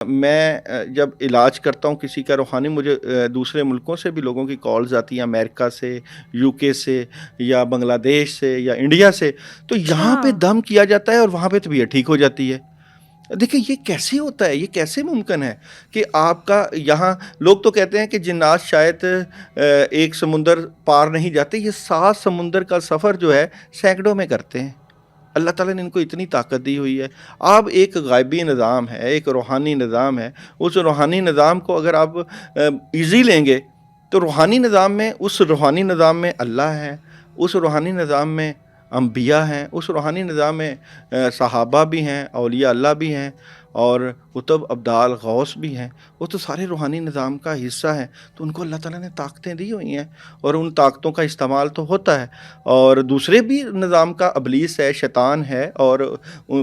میں جب علاج کرتا ہوں کسی کا روحانی، مجھے دوسرے ملکوں سے بھی لوگوں کی کالز آتی ہیں، امریکہ سے، یو کے سے، یا بنگلہ دیش سے، یا انڈیا سے، تو اچھا، یہاں پہ دم کیا جاتا ہے اور وہاں پہ طبیعت ٹھیک ہو جاتی ہے۔ دیکھیں یہ کیسے ہوتا ہے، یہ کیسے ممکن ہے کہ آپ کا یہاں لوگ تو کہتے ہیں کہ جنات شاید ایک سمندر پار نہیں جاتے، یہ 7 سمندر کا سفر جو ہے سینکڑوں میں کرتے ہیں۔ اللہ تعالیٰ نے ان کو اتنی طاقت دی ہوئی ہے۔ اب ایک غیبی نظام ہے، ایک روحانی نظام ہے، اس روحانی نظام کو اگر آپ ایزی لیں گے تو روحانی نظام میں، اس روحانی نظام میں اللہ ہے، اس روحانی نظام میں انبیاء ہیں، اس روحانی نظام میں صحابہ بھی ہیں، اولیاء اللہ بھی ہیں، اور قطب ابدال غوث بھی ہیں، وہ تو سارے روحانی نظام کا حصہ ہیں۔ تو ان کو اللہ تعالیٰ نے طاقتیں دی ہوئی ہیں، اور ان طاقتوں کا استعمال تو ہوتا ہے۔ اور دوسرے بھی نظام کا، ابلیس ہے، شیطان ہے، اور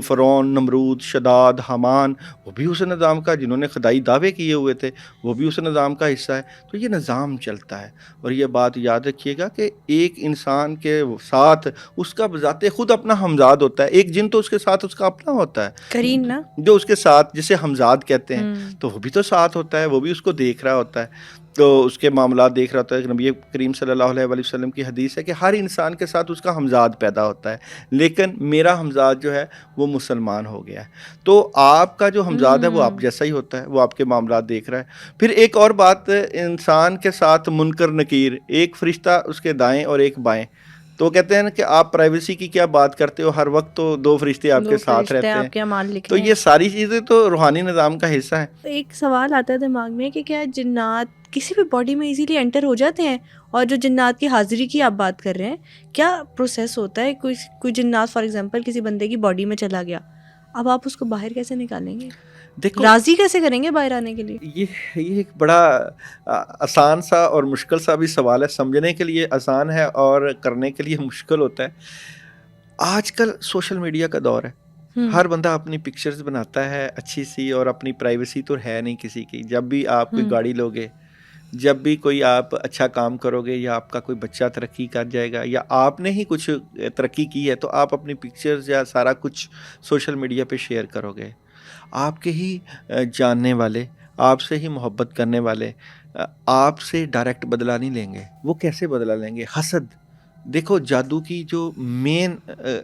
فرعون، نمرود، شداد، حامان، وہ بھی اس نظام کا، جنہوں نے خدائی دعوے کیے ہوئے تھے، وہ بھی اس نظام کا حصہ ہے۔ تو یہ نظام چلتا ہے، اور یہ بات یاد رکھیے گا کہ ایک انسان کے ساتھ اس کا بذات خود اپنا ہمزاد ہوتا ہے، ایک جن تو اس کے ساتھ اس کا اپنا ہوتا ہے کریم نا؟ جو اس کے ساتھ، جسے ہمزاد کہتے ہیں، ہوں، تو وہ بھی تو ساتھ ہوتا ہے، وہ بھی اس کو دیکھ رہا ہوتا ہے، تو اس کے معاملات دیکھ رہا ہوتا ہے۔ نبی کریم صلی اللہ علیہ وآلہ وسلم کی حدیث ہے کہ ہر انسان کے ساتھ اس کا ہمزاد پیدا ہوتا ہے، لیکن میرا ہمزاد جو ہے وہ مسلمان ہو گیا ہے۔ تو آپ کا جو ہمزاد ہے وہ آپ جیسا ہی ہوتا ہے، وہ آپ کے معاملات دیکھ رہا ہے۔ پھر ایک اور بات، انسان کے ساتھ منکر نکیر، ایک فرشتہ اس کے دائیں اور ایک بائیں، تو کہتے ہیں نا کہ آپ پرائیویسی کی کیا بات کرتے ہو، ہر وقت تو 2 فرشتے آپ کے دو ساتھ فرشتے رہتے ہیں۔ آپ کے اعمال لکھ تو رہے ہیں۔ یہ ساری چیزیں تو روحانی نظام کا حصہ ہیں۔ ایک سوال آتا ہے دماغ میں کہ کیا جنات کسی بھی باڈی میں ایزیلی انٹر ہو جاتے ہیں؟ اور جو جنات کی حاضری کی آپ بات کر رہے ہیں، کیا پروسیس ہوتا ہے؟ کوئی جنات فار ایگزامپل کسی بندے کی باڈی میں چلا گیا، اب آپ اس کو باہر کیسے نکالیں گے؟ دیکھو راضی کیسے کریں گے باہر آنے کے لیے؟ یہ ایک بڑا آسان سا اور مشکل سا بھی سوال ہے، سمجھنے کے لیے آسان ہے اور کرنے کے لیے مشکل ہوتا ہے۔ آج کل سوشل میڈیا کا دور ہے، ہر بندہ اپنی پکچرز بناتا ہے اچھی سی، اور اپنی پرائیویسی تو ہے نہیں کسی کی۔ جب بھی آپ کوئی گاڑی لوگے، جب بھی کوئی آپ اچھا کام کرو گے، یا آپ کا کوئی بچہ ترقی کر جائے گا، یا آپ نے ہی کچھ ترقی کی ہے، تو آپ اپنی پکچرز یا سارا کچھ سوشل میڈیا پہ شیئر کرو گے۔ آپ کے ہی جاننے والے، آپ سے ہی محبت کرنے والے آپ سے ڈائریکٹ بدلہ نہیں لیں گے۔ وہ کیسے بدلہ لیں گے؟ حسد۔ دیکھو جادو کی جو مین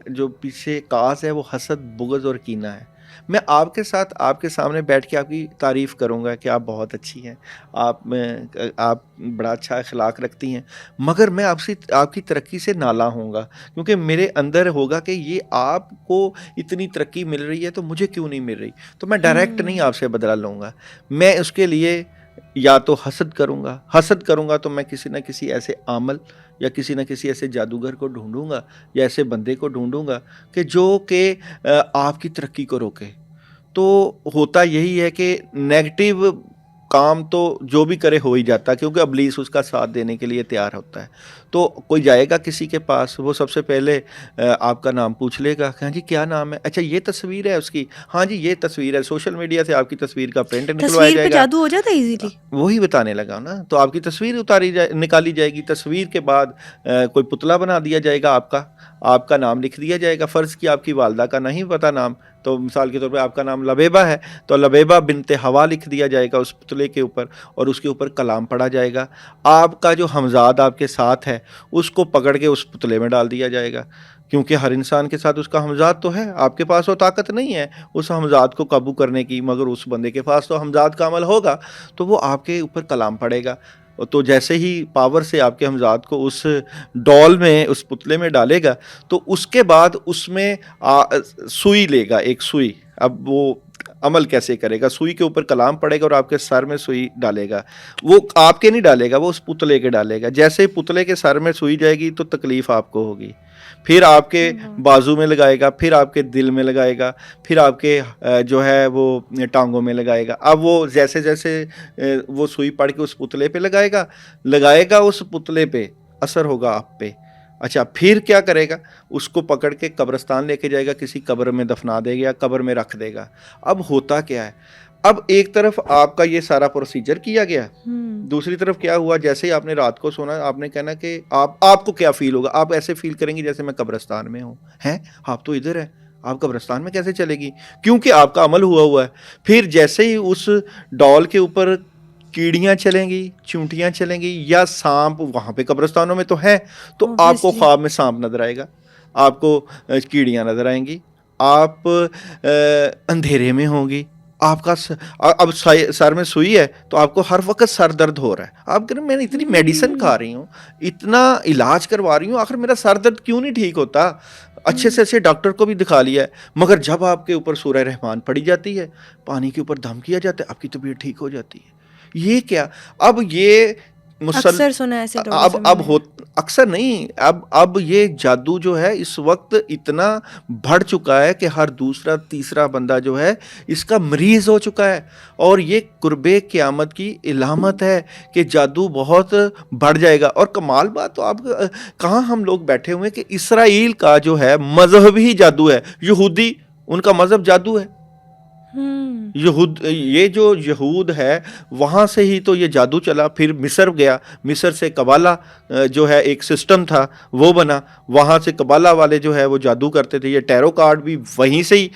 جو پیچھے کاز ہے وہ حسد، بغض اور کینہ ہے۔ میں آپ کے ساتھ، آپ کے سامنے بیٹھ کے آپ کی تعریف کروں گا کہ آپ بہت اچھی ہیں، آپ بڑا اچھا اخلاق رکھتی ہیں، مگر میں آپ کی ترقی سے نالاں ہوں گا، کیونکہ میرے اندر ہوگا کہ یہ آپ کو اتنی ترقی مل رہی ہے تو مجھے کیوں نہیں مل رہی؟ تو میں ڈائریکٹ نہیں آپ سے بدلہ لوں گا، میں اس کے لیے یا تو حسد کروں گا تو میں کسی نہ کسی ایسے عامل یا کسی نہ کسی ایسے جادوگر کو ڈھونڈوں گا، یا ایسے بندے کو ڈھونڈوں گا کہ جو کہ آپ کی ترقی کو روکے۔ تو ہوتا یہی ہے کہ نیگیٹو کام تو جو بھی کرے ہو ہی جاتا ہے، کیونکہ ابلیس اس کا ساتھ دینے کے لیے تیار ہوتا ہے۔ تو کوئی جائے گا کسی کے پاس، وہ سب سے پہلے آپ کا نام پوچھ لے گا کہ ہاں جی کیا نام ہے، اچھا یہ تصویر ہے اس کی، ہاں جی یہ تصویر ہے، سوشل میڈیا سے آپ کی تصویر کا پرنٹ نکلوایا تصویر پہ جائے گا۔ جادو ہو جاتا ہے ایزیلی؟ وہی بتانے لگا نا، تو آپ کی تصویر نکالی جائے گی، تصویر کے بعد کوئی پتلا بنا دیا جائے گا، آپ کا نام لکھ دیا جائے گا۔ فرض کی آپ کی والدہ کا نہیں پتا نام، تو مثال کے طور پہ آپ کا نام لبیبہ ہے، تو لبیبہ بنت ہوا لکھ دیا جائے گا اس پتلے کے اوپر، اور اس کے اوپر کلام پڑھا جائے گا۔ آپ کا جو ہمزاد آپ کے ساتھ ہے اس کو پکڑ کے اس پتلے میں ڈال دیا جائے گا، کیونکہ ہر انسان کے ساتھ اس کا ہمزاد تو ہے۔ آپ کے پاس وہ طاقت نہیں ہے اس ہمزاد کو قابو کرنے کی، مگر اس بندے کے پاس تو ہمزاد کا عمل ہوگا، تو وہ آپ کے اوپر کلام پڑے گا۔ تو جیسے ہی پاور سے آپ کے ہمزاد کو اس ڈول میں، اس پتلے میں ڈالے گا، تو اس کے بعد اس میں سوئی لے گا، ایک سوئی۔ اب وہ عمل کیسے کرے گا؟ سوئی کے اوپر کلام پڑے گا اور آپ کے سر میں سوئی ڈالے گا۔ وہ آپ کے نہیں ڈالے گا، وہ اس پتلے کے ڈالے گا۔ جیسے ہی پتلے کے سر میں سوئی جائے گی تو تکلیف آپ کو ہوگی، پھر آپ کے بازو میں لگائے گا، پھر آپ کے دل میں لگائے گا، پھر آپ کے جو ہے وہ ٹانگوں میں لگائے گا۔ اب وہ جیسے جیسے وہ سوئی پڑ کے اس پتلے پہ لگائے گا اس پتلے پہ اثر ہوگا آپ پہ۔ اچھا پھر کیا کرے گا؟ اس کو پکڑ کے قبرستان لے کے جائے گا، کسی قبر میں دفنا دے گا، قبر میں رکھ دے گا۔ اب ہوتا کیا ہے؟ اب ایک طرف آپ کا یہ سارا پروسیجر کیا گیا، دوسری طرف کیا ہوا؟ جیسے ہی آپ نے رات کو سونا، آپ نے کہنا کہ آپ کو کیا فیل ہوگا؟ آپ ایسے فیل کریں گے جیسے میں قبرستان میں ہوں، ہیں آپ تو ادھر ہیں، آپ قبرستان میں کیسے چلے گی؟ کیونکہ آپ کا عمل ہوا ہے. پھر جیسے ہی اس ڈال کے اوپر کیڑیاں چلیں گی، چونٹیاں چلیں گی یا سانپ وہاں پہ قبرستانوں میں تو ہے، تو آپ کو خواب میں سانپ نظر آئے گا، آپ کو کیڑیاں نظر آئیں گی، آپ اندھیرے میں ہوں گی، آپ کا اب سر میں سوئی ہے تو آپ کو ہر وقت سر درد ہو رہا ہے. آپ کہہ رہے ہیں میں اتنی میڈیسن کھا رہی ہوں، اتنا علاج کروا رہی ہوں، آخر میرا سر درد کیوں نہیں ٹھیک ہوتا؟ اچھے سے اچھے ڈاکٹر کو بھی دکھا لیا ہے، مگر جب آپ کے اوپر سورہ رحمان پڑھی جاتی ہے، پانی کے اوپر دم کیا جاتا ہے، آپ کی طبیعت ٹھیک ہو جاتی ہے. یہ کیا؟ اب یہ اکثر سنا ایسے اکثر نہیں، اب یہ جادو جو ہے اس وقت اتنا بڑھ چکا ہے کہ ہر دوسرا تیسرا بندہ جو ہے اس کا مریض ہو چکا ہے، اور یہ قرب قیامت کی علامت ہے کہ جادو بہت بڑھ جائے گا. اور کمال بات تو آپ کہاں ہم لوگ بیٹھے ہوئے کہ اسرائیل کا جو ہے مذہب ہی جادو ہے، یہودی ان کا مذہب جادو ہے. یہ جو یہود ہے وہاں سے ہی تو یہ جادو چلا، پھر مصر گیا، مصر سے قبالہ جو ہے ایک سسٹم تھا وہ بنا، وہاں سے قبالہ والے جو ہے وہ جادو کرتے تھے. یہ ٹیرو کارڈ بھی وہیں سے ہی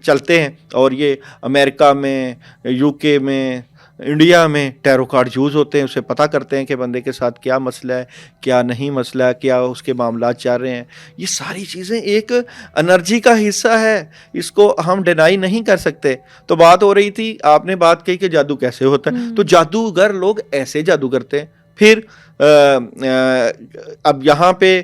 چلتے ہیں، اور یہ امریکہ میں، یو کے میں، انڈیا میں ٹیرو کارڈ یوز ہوتے ہیں. اسے پتہ کرتے ہیں کہ بندے کے ساتھ کیا مسئلہ ہے، کیا نہیں مسئلہ ہے، کیا اس کے معاملات چل رہے ہیں. یہ ساری چیزیں ایک انرجی کا حصہ ہے، اس کو ہم ڈینائی نہیں کر سکتے. تو بات ہو رہی تھی، آپ نے بات کہی کہ جادو کیسے ہوتا ہے، تو جادوگر لوگ ایسے جادو کرتے ہیں. پھر اب یہاں پہ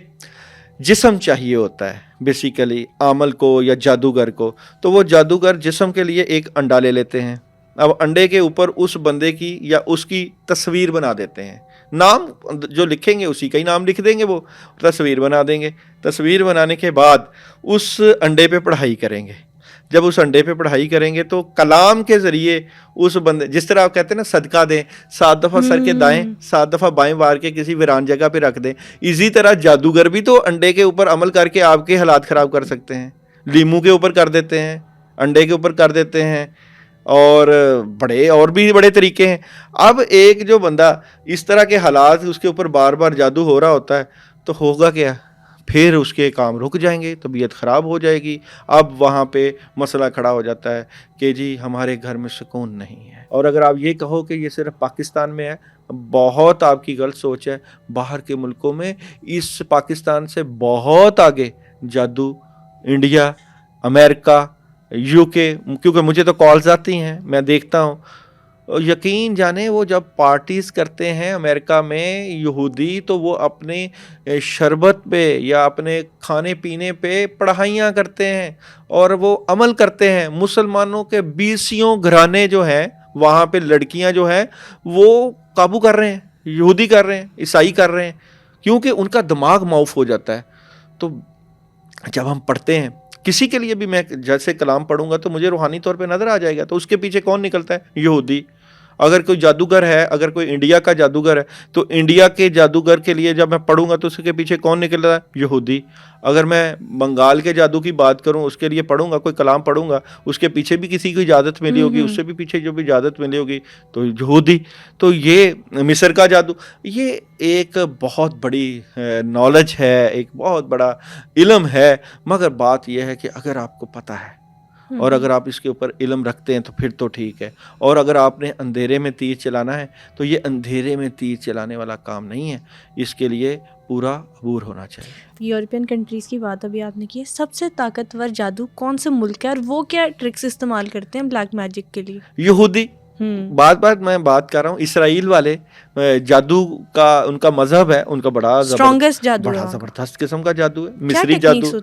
جسم چاہیے ہوتا ہے بیسیکلی عامل کو یا جادوگر کو، تو وہ جادوگر جسم کے لیے ایک انڈا لے لیتے ہیں. اب انڈے کے اوپر اس بندے کی یا اس کی تصویر بنا دیتے ہیں، نام جو لکھیں گے اسی کا ہی نام لکھ دیں گے، وہ تصویر بنا دیں گے. تصویر بنانے کے بعد اس انڈے پہ پڑھائی کریں گے. جب اس انڈے پہ پڑھائی کریں گے تو کلام کے ذریعے اس بندے، جس طرح آپ کہتے ہیں نا صدقہ دیں، 7 دفعہ سر کے دائیں 7 دفعہ بائیں وار کے کسی ویران جگہ پہ رکھ دیں، اسی طرح جادوگر بھی تو انڈے کے اوپر عمل کر کے آپ کے حالات خراب کر سکتے ہیں. لیمو کے اوپر کر دیتے ہیں، انڈے کے اوپر کر دیتے ہیں، اور بھی بڑے طریقے ہیں. اب ایک جو بندہ اس طرح کے حالات اس کے اوپر بار بار جادو ہو رہا ہوتا ہے تو ہوگا کیا؟ پھر اس کے کام رک جائیں گے، طبیعت خراب ہو جائے گی. اب وہاں پہ مسئلہ کھڑا ہو جاتا ہے کہ جی ہمارے گھر میں سکون نہیں ہے. اور اگر آپ یہ کہو کہ یہ صرف پاکستان میں ہے، بہت آپ کی غلط سوچ ہے. باہر کے ملکوں میں اس پاکستان سے بہت آگے جادو انڈیا، امریکہ، یو کے، کیونکہ مجھے تو کالز آتی ہیں، میں دیکھتا ہوں. یقین جانے وہ جب پارٹیز کرتے ہیں امریکہ میں یہودی، تو وہ اپنے شربت پہ یا اپنے کھانے پینے پہ پڑھائیاں کرتے ہیں اور وہ عمل کرتے ہیں. مسلمانوں کے 20 گھرانے جو ہیں وہاں پہ لڑکیاں جو ہیں وہ قابو کر رہے ہیں، یہودی کر رہے ہیں، عیسائی کر رہے ہیں، کیونکہ ان کا دماغ معاف ہو جاتا ہے. تو جب ہم پڑھتے ہیں کسی کے لیے بھی، میں جیسے کلام پڑھوں گا تو مجھے روحانی طور پہ نظر آ جائے گا، تو اس کے پیچھے کون نکلتا ہے؟ یہودی. اگر کوئی جادوگر ہے، اگر کوئی انڈیا کا جادوگر ہے تو انڈیا کے جادوگر کے لیے جب میں پڑھوں گا تو اس کے پیچھے کون نکل رہا ہے؟ یہودی. اگر میں بنگال کے جادو کی بات کروں، اس کے لیے پڑھوں گا، کوئی کلام پڑھوں گا، اس کے پیچھے بھی کسی کو اجازت ملی ہوگی، اس سے بھی پیچھے جو بھی اجازت ملی ہوگی تو یہودی. تو یہ مصر کا جادو، یہ ایک بہت بڑی نالج ہے، ایک بہت بڑا علم ہے. مگر بات یہ ہے کہ اگر آپ کو پتہ ہے اور اگر آپ اس کے اوپر علم رکھتے ہیں تو پھر تو ٹھیک ہے. اور اگر آپ نے اندھیرے میں تیر چلانا ہے تو یہ اندھیرے میں تیر چلانے والا کام نہیں ہے، اس کے لیے پورا عبور ہونا چاہیے. یورپین کنٹریز کی بات ابھی آپ نے کی ہے، سب سے طاقتور جادو کون سے ملک ہے اور وہ کیا ٹرکس استعمال کرتے ہیں بلیک میجک کے لیے؟ یہودی. میں بات کر رہا ہوں اسرائیل والے جادو کا، ان کا مذہب ہے، ان کا بڑا زبردست قسم کا جادو ہے. مصری جادو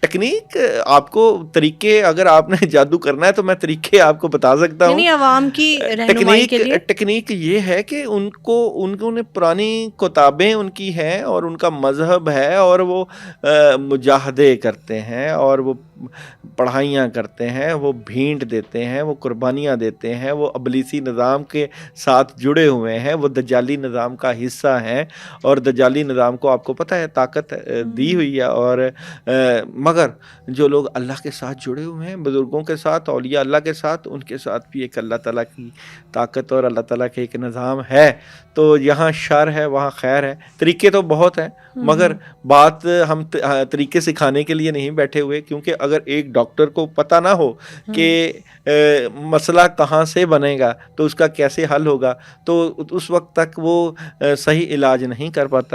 ٹیکنیک، آپ کو طریقے، اگر آپ نے جادو کرنا ہے تو میں طریقے آپ کو بتا سکتا ہوں. عوام کی رہنمائی کے لیے ٹیکنیک یہ ہے کہ ان کو نے پرانی کتابیں ان کی ہیں اور ان کا مذہب ہے، اور وہ مجاہدے کرتے ہیں اور وہ پڑھائیاں کرتے ہیں، وہ بھینٹ دیتے ہیں، وہ قربانیاں دیتے ہیں، وہ ابلیسی نظام کے ساتھ جڑے ہوئے ہیں، وہ دجالی نظام کا حصہ ہیں، اور دجالی نظام کو آپ کو پتہ ہے طاقت دی ہوئی ہے، اور مگر جو لوگ اللہ کے ساتھ جڑے ہوئے ہیں، بزرگوں کے ساتھ، اولیاء اللہ کے ساتھ، ان کے ساتھ بھی ایک اللہ تعالیٰ کی طاقت اور اللہ تعالیٰ کے ایک نظام ہے. تو یہاں شر ہے، وہاں خیر ہے. طریقے تو بہت ہیں، مگر بات ہم طریقے سکھانے کے لیے نہیں بیٹھے ہوئے، کیونکہ اگر ایک ڈاکٹر کو پتہ نہ ہو کہ مسئلہ کہاں سے بنے گا تو اس کا کیسے حل ہوگا، تو اس وقت تک وہ صحیح علاج نہیں کر پاتا.